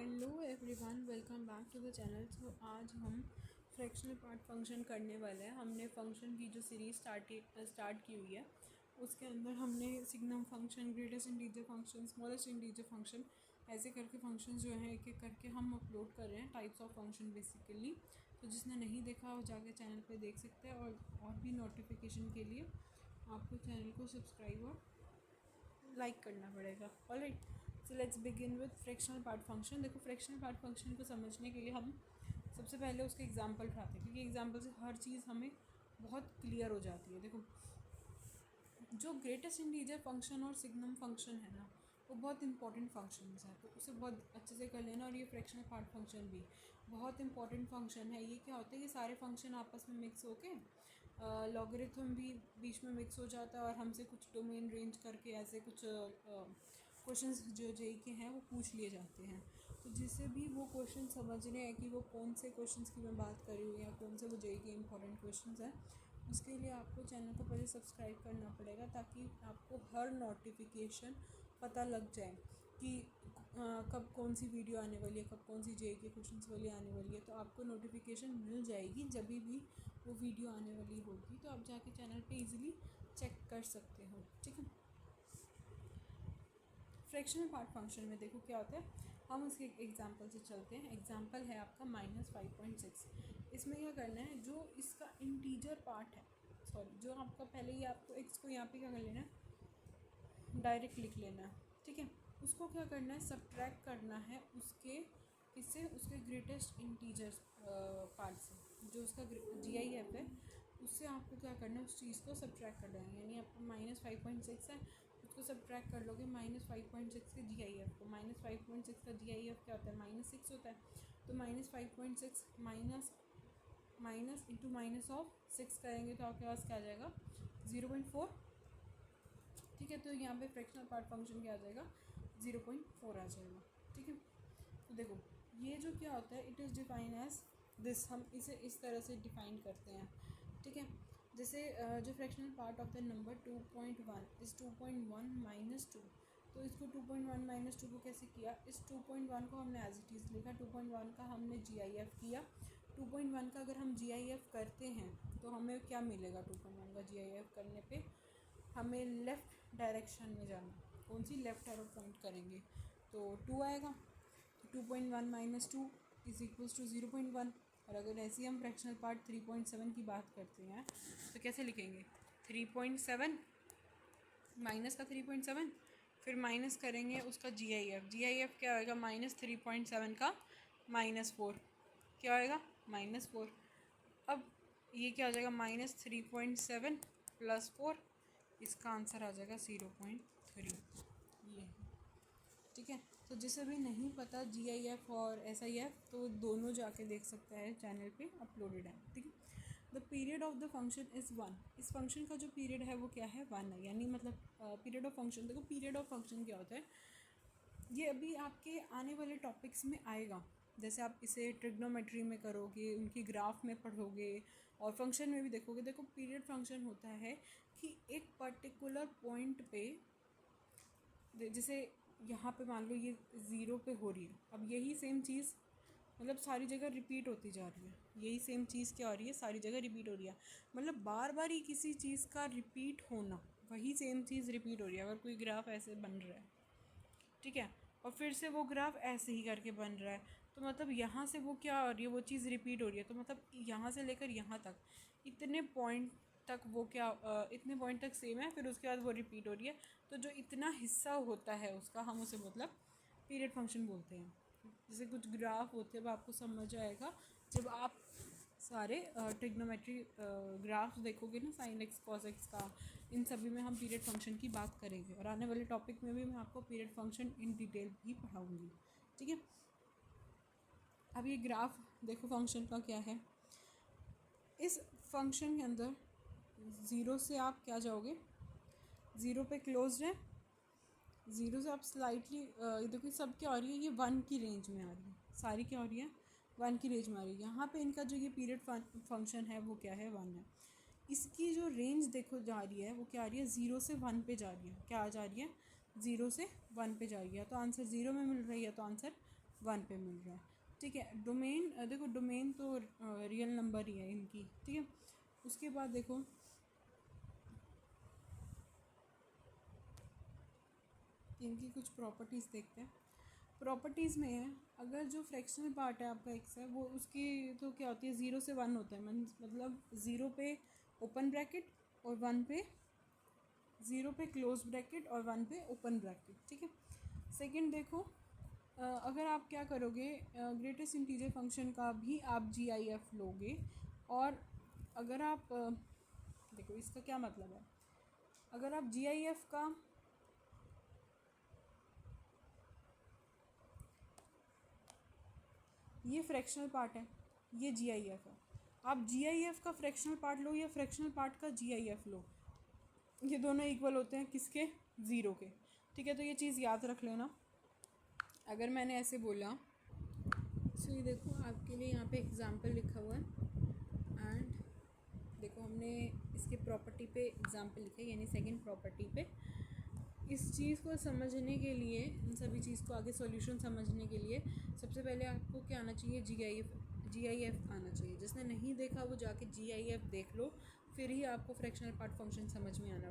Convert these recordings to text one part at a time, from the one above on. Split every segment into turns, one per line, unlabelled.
Hello everyone, welcome back to the channel. तो आज हम फ्रैक्शनल पार्ट फंक्शन करने वाले हैं। हमने फंक्शन की जो सीरीज़ स्टार्ट की हुई है उसके अंदर हमने signum function, greatest integer function, smallest integer function, ऐसे करके फंक्शन जो हैं एक एक करके हम अपलोड कर रहे हैं, टाइप्स ऑफ फंक्शन बेसिकली। तो जिसने नहीं देखा वो जाके चैनल पे देख सकते हैं। और भी नोटिफिकेशन के लिए आपको चैनल को सब्सक्राइब और लाइक करना पड़ेगा। Alright, so let's begin with fractional part function. देखो, फ्रैक्शनल पार्ट फंक्शन को समझने के लिए हम सबसे पहले उसके एग्जांपल उठाते हैं, क्योंकि एग्जांपल से हर चीज़ हमें बहुत क्लियर हो जाती है। देखो, जो ग्रेटेस्ट इंटीजर फंक्शन और सिग्नम फंक्शन है ना, वो बहुत इंपॉर्टेंट फंक्शंस हैं, तो उसे बहुत अच्छे से कर लेना। और ये फ्रैक्शनल पार्ट फंक्शन भी बहुत इंपॉर्टेंट फंक्शन है। ये क्या होता है, ये सारे फंक्शन आपस में मिक्स होके लॉगरिथम भी बीच में मिक्स हो जाता है और हमसे कुछ डोमेन रेंज करके ऐसे कुछ क्वेश्चंस जो जेई के हैं वो पूछ लिए जाते हैं। तो जिससे भी वो क्वेश्चन समझने हैं कि वो कौन से क्वेश्चंस की मैं बात कर रही हूँ या कौन से वो जेई के इंपॉर्टेंट क्वेश्चंस हैं, उसके लिए आपको चैनल को पहले सब्सक्राइब करना पड़ेगा, ताकि आपको हर नोटिफिकेशन पता लग जाए कि कब कौन सी वीडियो आने वाली है, कब कौन सी जेई के क्वेश्चंस वाली आने वाली है। तो आपको नोटिफिकेशन मिल जाएगी जब भी वो वीडियो आने वाली होगी, तो आप जाके चैनल पे इजीली चेक कर सकते हो। ठीक है, फ्रैक्शनल पार्ट फंक्शन में देखो क्या होता है, हम उसके एग्जांपल से चलते हैं। एग्जांपल है आपका -5.6। इसमें क्या करना है, जो इसका इंटीजर पार्ट है, सॉरी, जो आपका पहले ही आपको एक्स को यहाँ पे क्या कर लेना है, डायरेक्ट लिख लेना है। ठीक है, उसको क्या करना है, सब्ट्रैक्ट करना है उसके इससे, उसके ग्रेटेस्ट इंटीजर्स पार्ट से, जो उसका GIF है उससे आपको क्या करना है, उस चीज़ को सब्ट्रैक्ट कर देना है। यानी आपको -5.6 है, उसको सब्ट्रैक्ट कर लोगे -5.6 के GIF को। -5.6 का GIF क्या होता है, -6 होता है। तो -5.6 माइनस इंटू -6 करेंगे तो आपके पास क्या आ जाएगा, 0.4। ठीक है, तो यहाँ पे फ्रैक्शनल पार्ट फंक्शन क्या आ जाएगा, 0.4 आ जाएगा। ठीक है, तो देखो ये जो क्या होता है, it is define as this, हम इसे इस तरह से डिफाइन करते हैं। ठीक है, जैसे जो fractional part of the number 2.1 is 2.1 -2। तो इसको 2.1 -2 को कैसे किया, इस 2.1 को हमने एज इट इज़ लिखा, 2.1 का हमने GIF किया। 2.1 का अगर हम GIF करते हैं तो हमें क्या मिलेगा, 2.1 का GIF करने पे हमें लेफ़्ट डायरेक्शन में जाना। कौन सी, लेफ़्ट एरो पॉइंट करेंगे तो 2 आएगा। 2.1 - 2 इज़ इक्वल्स टू 0.1। और अगर ऐसे ही हम फ्रैक्शनल पार्ट 3.7 की बात करते हैं तो कैसे लिखेंगे, 3.7 माइनस का 3.7, फिर माइनस करेंगे उसका GIF क्या आएगा, -3.7 का -4 क्या आएगा, -4। अब ये क्या आ जाएगा, -3.7 + 4, इसका आंसर आ जाएगा 0.3। ये, ठीक है। तो जिसे भी नहीं पता GIF और SIF, तो दोनों जाके देख सकता है, चैनल पे अपलोडेड है। ठीक है, the period of the function is 1। इस फंक्शन का जो पीरियड है वो क्या है, 1 है। यानी मतलब पीरियड ऑफ फंक्शन, देखो पीरियड ऑफ फंक्शन क्या होता है, ये अभी आपके आने वाले टॉपिक्स में आएगा। जैसे आप इसे ट्रिग्नोमेट्री में करोगे, उनकी ग्राफ में पढ़ोगे और फंक्शन में भी देखोगे। देखो, पीरियड फंक्शन होता है कि एक पर्टिकुलर पॉइंट पे, जैसे यहाँ पे मान लो ये 0 पे हो रही है, अब यही सेम चीज़ मतलब सारी जगह रिपीट होती जा रही है। यही सेम चीज़ क्या हो रही है, सारी जगह रिपीट हो रही है। मतलब बार बार ही किसी चीज़ का रिपीट होना, वही सेम चीज़ रिपीट हो रही है। अगर कोई ग्राफ ऐसे बन रहा है, ठीक है, और फिर से वो ग्राफ ऐसे ही करके बन रहा है, तो मतलब यहाँ से वो क्या हो रही है, वो चीज़ रिपीट हो रही है। तो मतलब यहाँ से लेकर यहाँ तक, इतने पॉइंट तक वो क्या इतने पॉइंट तक सेम है, फिर उसके बाद वो रिपीट हो रही है। तो जो इतना हिस्सा होता है उसका, हम उसे मतलब पीरियड फंक्शन बोलते हैं। जैसे कुछ ग्राफ होते हैं, वो आपको समझ आएगा जब आप सारे ट्रिग्नोमेट्री ग्राफ्स देखोगे ना, साइन एक्स कॉस एक्स का, इन सभी में हम पीरियड फंक्शन की बात करेंगे। और आने वाले टॉपिक में भी मैं आपको पीरियड फंक्शन इन डिटेल भी पढ़ाऊँगी। ठीक है, अब ये ग्राफ देखो फंक्शन का क्या है। इस फंक्शन के अंदर 0 से आप क्या जाओगे, 0 पे क्लोज्ड है, 0 से आप स्लाइटली देखो सब क्या हो रही है, ये 1 की रेंज में आ रही है, सारी क्या हो रही है, 1 की रेंज में आ रही है। यहाँ पे इनका जो ये पीरियड फंक्शन है वो क्या है, 1 है। इसकी जो रेंज देखो जा रही है वो क्या आ रही है, 0 से 1 पे जा रही है। क्या जा रही है, 0 से 1 पे जा रही है। तो आंसर 0 में मिल रही है, तो आंसर 1 पे मिल रहा है, ठीक है। डोमेन देखो, डोमेन तो रियल नंबर ही है इनकी, ठीक है। उसके बाद देखो इनकी कुछ प्रॉपर्टीज़ देखते हैं। प्रॉपर्टीज़ में है, अगर जो फ्रैक्शनल पार्ट है आपका एक्स है वो उसकी तो क्या होती है 0 से 1 होता है, मतलब 0 पे ओपन ब्रैकेट और 1 पे 0 पे क्लोज ब्रैकेट और 1 पे ओपन ब्रैकेट, ठीक है। सेकंड देखो, अगर आप क्या करोगे, ग्रेटेस्ट इंटीजर फंक्शन का भी आप GIF लोगे, और अगर आप देखो इसका क्या मतलब है, अगर आप GIF का ये फ्रैक्शनल पार्ट है, ये GIF है, आप GIF का फ्रैक्शनल पार्ट लो या फ्रैक्शनल पार्ट का GIF लो, ये दोनों इक्वल होते हैं किसके, 0 के, ठीक है। तो ये चीज़ याद रख लेना। अगर मैंने ऐसे बोला, सो ये देखो आपके लिए यहाँ पे एग्जाम्पल लिखा हुआ है, एंड देखो हमने इसके प्रॉपर्टी पे एग्जाम्पल लिखा है, यानी सेकंड प्रॉपर्टी पे। इस चीज़ को समझने के लिए, इन सभी चीज़ को आगे सॉल्यूशन समझने के लिए सबसे पहले आपको क्या आना चाहिए, GIF आना चाहिए। जिसने नहीं देखा वो जाके GIF देख लो, फिर ही आपको फ्रैक्शनल पार्ट फंक्शन समझ में आने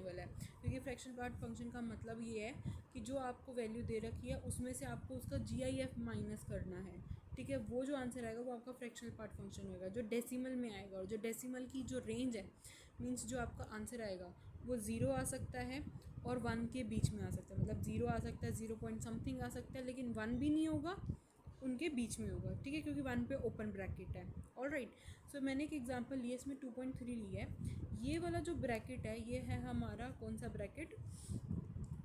वाला है। क्योंकि फ्रैक्शनल पार्ट फंक्शन का मतलब ये है कि जो आपको वैल्यू दे रखी है उसमें से आपको उसका GIF माइनस करना है, ठीक है। वो जो आंसर आएगा वो आपका फ्रैक्शनल पार्ट फंक्शन होगा, जो डेसिमल में आएगा, और जो डेसिमल की जो रेंज है, मीन्स जो आपका आंसर आएगा वो 0 आ सकता है और 1 के बीच में आ सकता है, मतलब 0 आ सकता है, 0 पॉइंट समथिंग आ सकता है, लेकिन 1 भी नहीं होगा, उनके बीच में होगा, ठीक है, क्योंकि 1 पे ओपन ब्रैकेट है। ऑलराइट, सो मैंने एक एग्जांपल लिया, इसमें 2.3 लिया है। ये वाला जो ब्रैकेट है ये है हमारा कौन सा ब्रैकेट,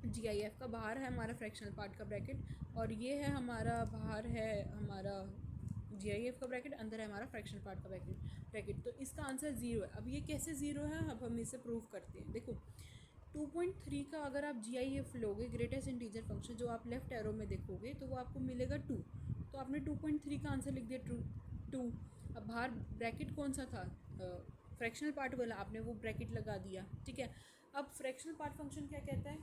GIF का। बाहर है हमारा फ्रैक्शनल पार्ट का ब्रैकेट, और ये है हमारा बाहर है हमारा GIF का ब्रैकेट, अंदर है हमारा फ्रैक्शनल पार्ट का ब्रैकेट। तो इसका आंसर 0 है। अब ये कैसे 0 है, अब हम इसे प्रूव करते हैं। देखो 2.3 का अगर आप GIF लोगे, ग्रेटेस्ट इंटीजर फंक्शन, जो आप लेफ्ट एरो में देखोगे तो वो आपको मिलेगा 2। तो आपने 2.3 का आंसर लिख दिया 2। अब बाहर ब्रैकेट कौन सा था, फ्रैक्शनल पार्ट वाला, आपने वो ब्रैकेट लगा दिया, ठीक है। अब फ्रैक्शनल पार्ट फंक्शन क्या कहता है,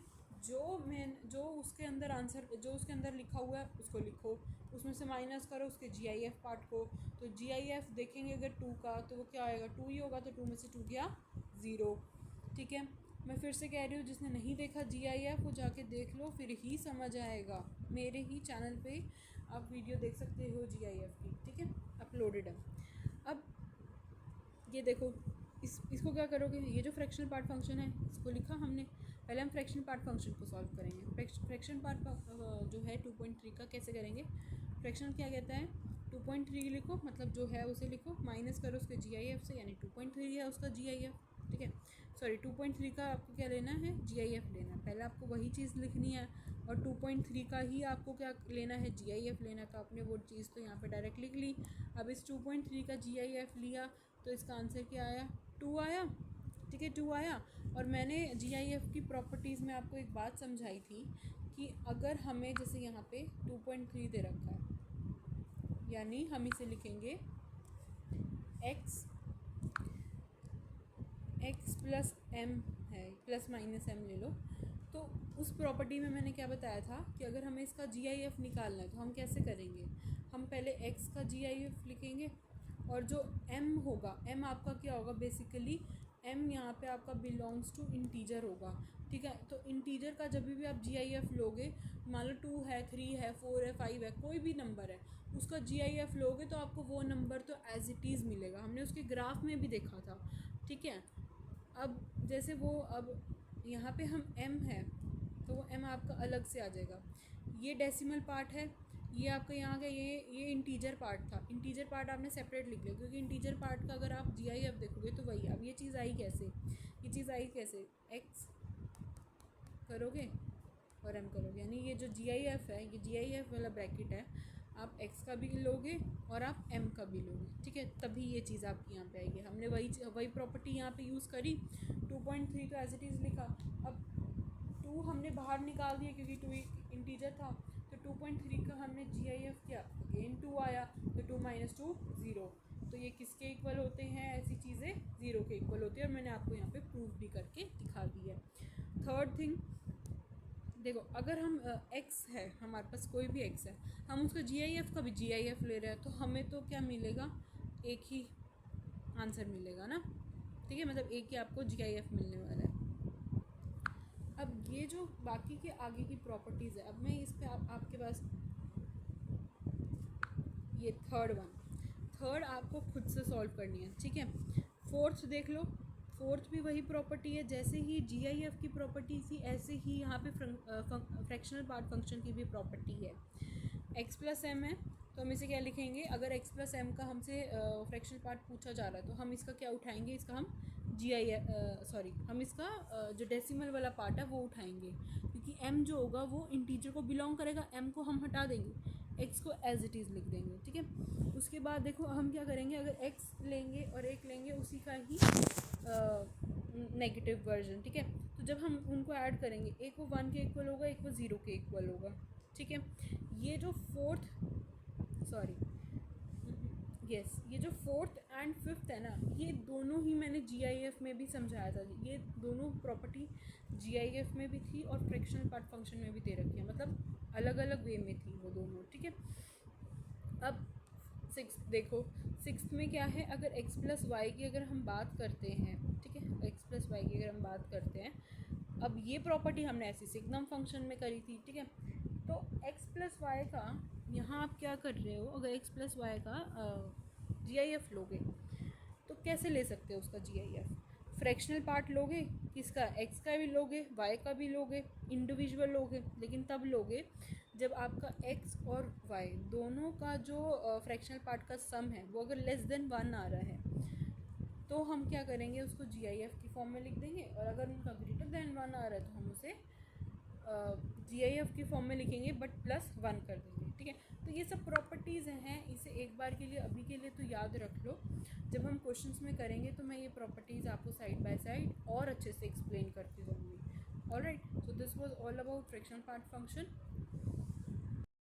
जो उसके अंदर आंसर, जो उसके अंदर लिखा हुआ है उसको लिखो, उसमें से माइनस करो उसके GIF पार्ट को। तो GIF देखेंगे अगर 2 का तो वो क्या आएगा, 2 ही होगा, तो 2 में से 2 गया 0, ठीक है। मैं फिर से कह रही हूँ, जिसने नहीं देखा GIF वो जाके देख लो, फिर ही समझ आएगा। मेरे ही चैनल पे आप वीडियो देख सकते हो GIF की, ठीक है, अपलोडेड है। अब ये देखो, इसको क्या करोगे, ये जो फ्रैक्शनल पार्ट फंक्शन है इसको लिखा हमने, पहले हम फ्रैक्शनल पार्ट फंक्शन को सॉल्व करेंगे। फ्रैक्शन पार्ट जो है 2.3 का कैसे करेंगे, फ्रैक्शनल क्या कहता है, 2.3 लिखो, मतलब जो है उसे लिखो, माइनस करो उसके GIF से, यानी 2.3 है उसका GIF, ठीक है। सॉरी 2.3 का आपको क्या लेना है, GIF लेना है, पहले आपको वही चीज़ लिखनी है, और 2.3 का ही आपको क्या लेना है, GIF लेना। तो आपने वो चीज़ तो यहाँ पे डायरेक्ट लिख ली। अब इस 2.3 का GIF लिया तो इसका आंसर क्या आया, 2 आया, ठीक है, 2 आया। और मैंने GIF की प्रॉपर्टीज़ में आपको एक बात समझाई थी कि अगर हमें जैसे यहाँ पे 2.3 दे रखा है, यानी हम इसे लिखेंगे x प्लस m है, प्लस माइनस m ले लो। तो उस प्रॉपर्टी में मैंने क्या बताया था कि अगर हमें इसका GIF निकालना है तो हम कैसे करेंगे, हम पहले x का GIF लिखेंगे, और जो m होगा, m आपका क्या होगा, बेसिकली m यहाँ पे आपका बिलोंग्स टू इंटीजर होगा, ठीक है। तो इंटीजर का जब भी आप GIF लोगे, मान लो 2 है, 3 है, 4 है, 5 है, कोई भी नंबर है, उसका GIF लोगे तो आपको वो नंबर तो एज इट इज़ मिलेगा। हमने उसके ग्राफ में भी देखा था, ठीक है। अब जैसे वो, अब यहाँ पे हम m है तो वो m आपका अलग से आ जाएगा। ये डेसिमल पार्ट है, ये आपका यहाँ का ये इंटीजर पार्ट था, इंटीजर पार्ट आपने सेपरेट लिख लिया, क्योंकि इंटीजर पार्ट का अगर आप GIF देखोगे तो वही। अब ये चीज़ आई कैसे, ये चीज़ आई कैसे, x करोगे और m करोगे, यानी ये जो GIF है, ये GIF वाला ब्रैकेट है, आप x का भी लोगे और आप m का भी लोगे, ठीक है, तभी ये चीज़ आपकी यहाँ पे आएगी। हमने वही प्रॉपर्टी यहाँ पे यूज़ करी, 2.3 तो एज इट इज़ लिखा। अब 2 हमने बाहर निकाल दिया क्योंकि 2 एक इंटीजर था, तो 2.3 का हमने GIF किया, अगेन 2 आया, तो 2 - 2 0। तो ये किसके इक्वल होते हैं, ऐसी चीज़ें 0 के इक्वल होती है, और मैंने आपको यहाँ पे प्रूफ भी करके दिखा दी है। थर्ड थिंग, देखो अगर हम एक्स है, हमारे पास कोई भी एक्स है, हम उसका GIF का भी GIF ले रहे हैं, तो हमें तो क्या मिलेगा, एक ही आंसर मिलेगा ना, ठीक है, मतलब एक ही आपको GIF मिलने वाला है। अब ये जो बाकी के आगे की प्रॉपर्टीज़ है, अब मैं इस पे आपके पास ये थर्ड आपको खुद से सॉल्व करनी है, ठीक है। फोर्थ देख लो, फोर्थ भी वही प्रॉपर्टी है, जैसे ही GIF की प्रॉपर्टी थी ऐसे ही यहाँ पे फ्रैक्शनल पार्ट फंक्शन की भी प्रॉपर्टी है। x प्लस एम है, तो हम इसे क्या लिखेंगे, अगर x प्लस एम का हमसे फ्रैक्शनल पार्ट पूछा जा रहा है तो हम इसका क्या उठाएंगे, इसका हम हम इसका जो डेसिमल वाला पार्ट है वो उठाएंगे, क्योंकि m जो होगा वो इंटीजर को बिलोंग करेगा, m को हम हटा देंगे, x को एज इट इज़ लिख देंगे, ठीक है। उसके बाद देखो हम क्या करेंगे, अगर x लेंगे और एक लेंगे उसी का ही नेगेटिव वर्जन, ठीक है, तो जब हम उनको ऐड करेंगे, एक वो 1 के इक्वल होगा, एक वो 0 के इक्वल होगा, ठीक है। ये जो ये जो फोर्थ एंड फिफ्थ है ना, ये दोनों ही मैंने GIF में भी समझाया था, ये दोनों प्रॉपर्टी GIF में भी थी और फ्रैक्शनल पार्ट फंक्शन में भी दे रखी है, मतलब अलग अलग वे में थी वो दोनों, ठीक है। अब देखो सिक्स्थ में क्या है, अगर x प्लस वाई की अगर हम बात करते हैं, ठीक है, x प्लस वाई की अगर हम बात करते हैं, अब ये प्रॉपर्टी हमने ऐसी सिग्नम फंक्शन में करी थी, ठीक है। तो x प्लस वाई का यहाँ आप क्या कर रहे हो, अगर x प्लस वाई का GIF लोगे तो कैसे ले सकते हो उसका GIF, फ्रैक्शनल पार्ट लोगे, किसका, x का भी लोगे, y का भी लोगे, इंडिविजुअल लोगे, लेकिन तब लोगे जब आपका x और y दोनों का जो फ्रैक्शनल पार्ट का सम है वो अगर लेस देन 1 आ रहा है, तो हम क्या करेंगे, उसको GIF की फॉर्म में लिख देंगे, और अगर उनका ग्रेटर देन 1 आ रहा है तो हम उसे GIF की फॉर्म में लिखेंगे बट +1 कर देंगे, ठीक है। तो ये सब प्रॉपर्टीज़ हैं, इसे एक बार के लिए अभी के लिए तो याद रख लो, जब हम क्वेश्चंस में करेंगे तो मैं ये प्रॉपर्टीज़ आपको साइड बाय साइड और अच्छे से एक्सप्लेन करती रहूँगी। Alright, so this was all about fractional part function.